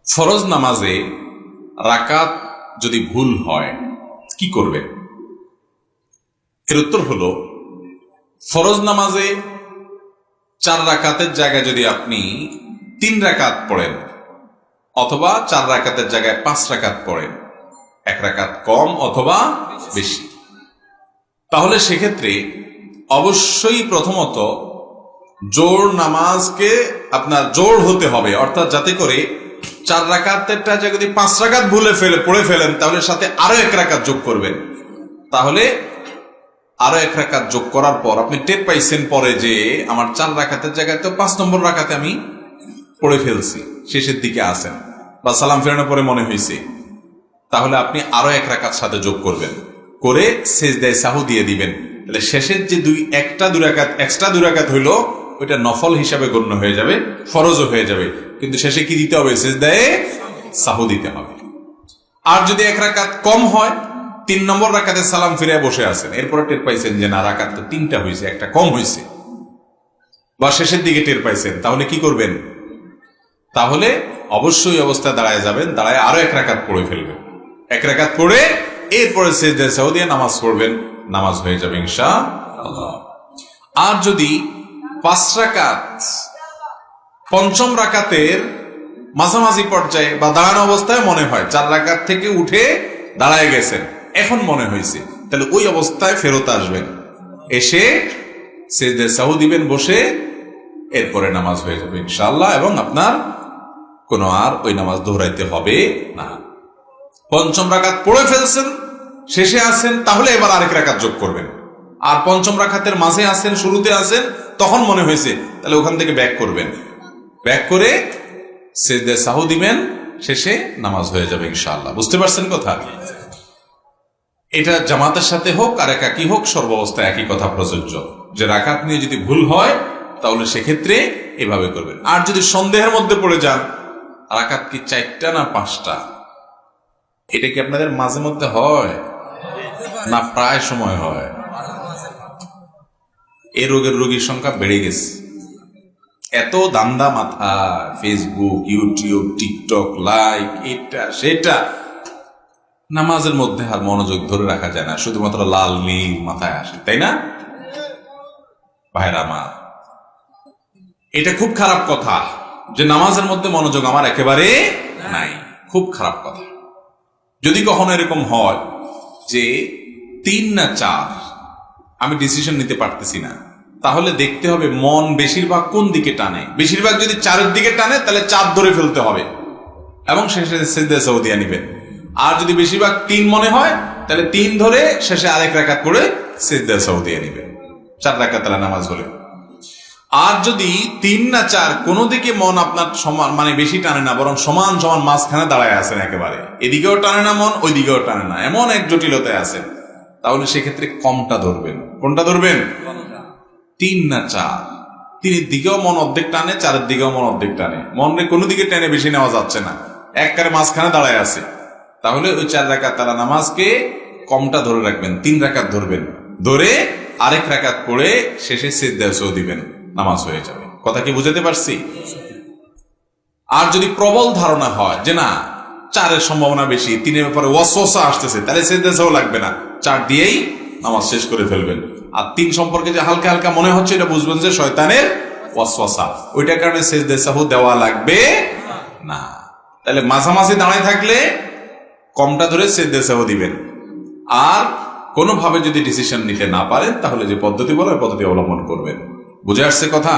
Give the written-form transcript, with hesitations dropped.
ফরজ নামাজে রাকাত যদি ভুল হয় কি করবে? এর উত্তর হলো, ফরজ নামাজে 4 রাকাতের জায়গায় যদি আপনি 3 রাকাত পড়েন অথবা 4 রাকাতের জায়গায় 5 রাকাত পড়েন, 1 রাকাত কম অথবা বেশি, তাহলে সেক্ষেত্রে অবশ্যই প্রথমত জোর নামাজকে আপনার জোর হতে হবে, অর্থাৎ যাতে করে 4 রাকাতেরটা যদি 5 রাকাত পড়ে ফেলেন তাহলে সাথে আরো 1 রাকাত যোগ করবেন। তাহলে আরো 1 রাকাত যোগ করার পর আপনি টের পাইছেন পরে যে আমার 4 রাকাতের জায়গায় তো 5 নম্বর রাকাতে আমি পড়ে ফেলছি, শেষের দিকে আসেন বা সালাম ফেরানোর পরে মনে হয়েছে, তাহলে আপনি আরো 1 রাকাত সাথে যোগ করবেন, করে সেজদায়ে সাহু দিয়ে দিবেন। তাহলে শেষের যে 2 রাকাত এক্সট্রা 2 রাকাত হইলো ওইটা নফল হিসাবে গণ্য হয়ে যাবে, ফরজও হয়ে যাবে, কিন্তু শেষে কি দিতে হবে? সেজদায়ে সাহু দিতে হবে। আর যদি 1 রাকাত কম হয়, 3 নম্বর রাকাতে সালাম ফিরে বসে আছেন, এরপরে টের পাইছেন যে না, রাকাত তো 3টা হয়েছে, একটা কম হয়েছে, বা শেষের দিকে টের পাইছেন, তাহলে কি করবেন? তাহলে অবশ্যই অবস্থায় দাঁড়ায় যাবেন, দাঁড়ায় আরো 1 রাকাত পড়ে ফেলবেন, 1 রাকাত পড়ে এরপরে সেজদায়ে সাহু দিয়ে নামাজ পড়বেন, নামাজ হয়ে যাবে ইনশাআল্লাহ। আর যদি 5 রাকাত পঞ্চম রাকাতের মাঝামাঝি পর্যায়ে বা দাঁড়ানো অবস্থায় মনে হয় 4 রাকাত থেকে উঠে দাঁড়ায় গেছেন, এখন মনে হয়েছে, তাহলে ওই অবস্থায় ফেরত আসবেন, এসে সেজদায়ে সাহু দিবেন বসে, এরপরে নামাজ হয়ে যাবে ইনশাআল্লাহ, এবং আপনার কোনো আর ওই নামাজ দোহরাইতে হবে না। পঞ্চম রাকাত পড়ে ফেলছেন, শেষে আছেন, তাহলে এবার আরেক রাকাত যোগ করবেন। আর পঞ্চম রাকাতের মাঝে আছেন, শুরুতে আছেন, তখন মনে হয়েছে, তাহলে ওখান থেকে ব্যাক করবেন, ব্যাক করে সেজদায়ে সাহু দিবেন, শেষে নামাজ হয়ে যাবে ইনশাআল্লাহ। বুঝতে পারছেন কথা? এটা জামাতের সাথে হোক আর একাকী হোক, সর্বাবস্থায় একই কথা প্রযোজ্য, যে রাকাত নিয়ে যদি ভুল হয় তাহলে সেক্ষেত্রে এভাবে করবেন। আর যদি সন্দেহের মধ্যে পড়ে যান রাকাত কি 4টা না 5টা, এটা কি আপনাদের মাঝে মধ্যে হয় না প্রায় সময় হয়? এই রোগের রোগীর সংখ্যা বেড়ে গেছে, এত দান্দা মাথা, ফেসবুক, ইউটিউব, টিকটক, লাইক, এটা সেটা, নামাজের মধ্যে আর মনোযোগ ধরে রাখা যায় না, শুধুমাত্র লাল নীল মাথায় আসে, তাই না ভাইরা আমার? এটা খুব খারাপ কথা যে নামাজের মধ্যে মনোযোগ আমার একেবারে নাই, খুব খারাপ কথা। যদি কখনো এরকম হয় যে 3 না 4 আমি ডিসিশন নিতে পারতেছি না, তাহলে দেখতে হবে মন বেশিরভাগ কোন দিকে টানে। বেশিরভাগ যদি 4-এর দিকে টানে তাহলে 4 ধরে ফেলতে হবে এবং শেষে সেজদায়ে সাহু দিয়ে নিবেন। আর যদি বেশিরভাগ 3 মনে হয় তাহলে 3 ধরে শেষে আরেক রাকাত করে সেজদায়ে সাহু দিয়ে নিবেন, 4 রাকাত নামাজ হলে। আর যদি 3 না 4 কোনো দিকে মন আপনার সমান, মানে বেশি টানে না, বরং সমান সমান মাঝখানে দাঁড়ায় আছেন, একেবারে এদিকেও টানে না মন, ওই দিকেও টানে না, এমন এক জটিলতায় আছেন, তাহলে সেক্ষেত্রে কমটা ধরবেন। কোনটা ধরবেন? 3 না 4। 3-এর দিকেও মন অর্ধেক টানে, 4-এর দিকেও মন অর্ধেক টানে, মনে কোনো দিকে টেনে বেশি নেওয়া যাচ্ছে না, একবারে মাঝখানে দাঁড়ায় আছে, তাহলে ওই 4 রাকাত তালা নামাজকে কমটা ধরে রাখবেন, 3 রাকাত ধরবেন, ধরে আরেক রাকাত পড়ে শেষে সিজদায়ে সাহু দিবেন, নামাজ হয়ে যাবে। কথা কি বুঝাতে পারছি? আর যদি প্রবল ধারণা হয় যে না 4-এর সম্ভাবনা বেশি, 3-এর ব্যাপারে ওয়াসওয়াসা আসতেছে, তাহলে সিজদায়ে সাহু লাগবে না, 4 দিয়েই নামাজ শেষ করে ফেলবেন। আর 3 সম্পর্কে যে হালকা হালকা মনে হচ্ছে, এটা বুঝবেন যে শয়তানের ওয়াসওয়াসা, ওইটার কারণে সিজদায়ে সাহু দেওয়া লাগবে না। তাহলে মাঝামাঝি দাঁড়ায় থাকলে কমটা ধরে সিজদায়ে সাহু দিবেন। আর কোনোভাবে যদি ডিসিশন নিতে না পারেন তাহলে যে পদ্ধতি বলে ওই পদ্ধতি অবলম্বন করবেন। বুঝে আসছে কথা?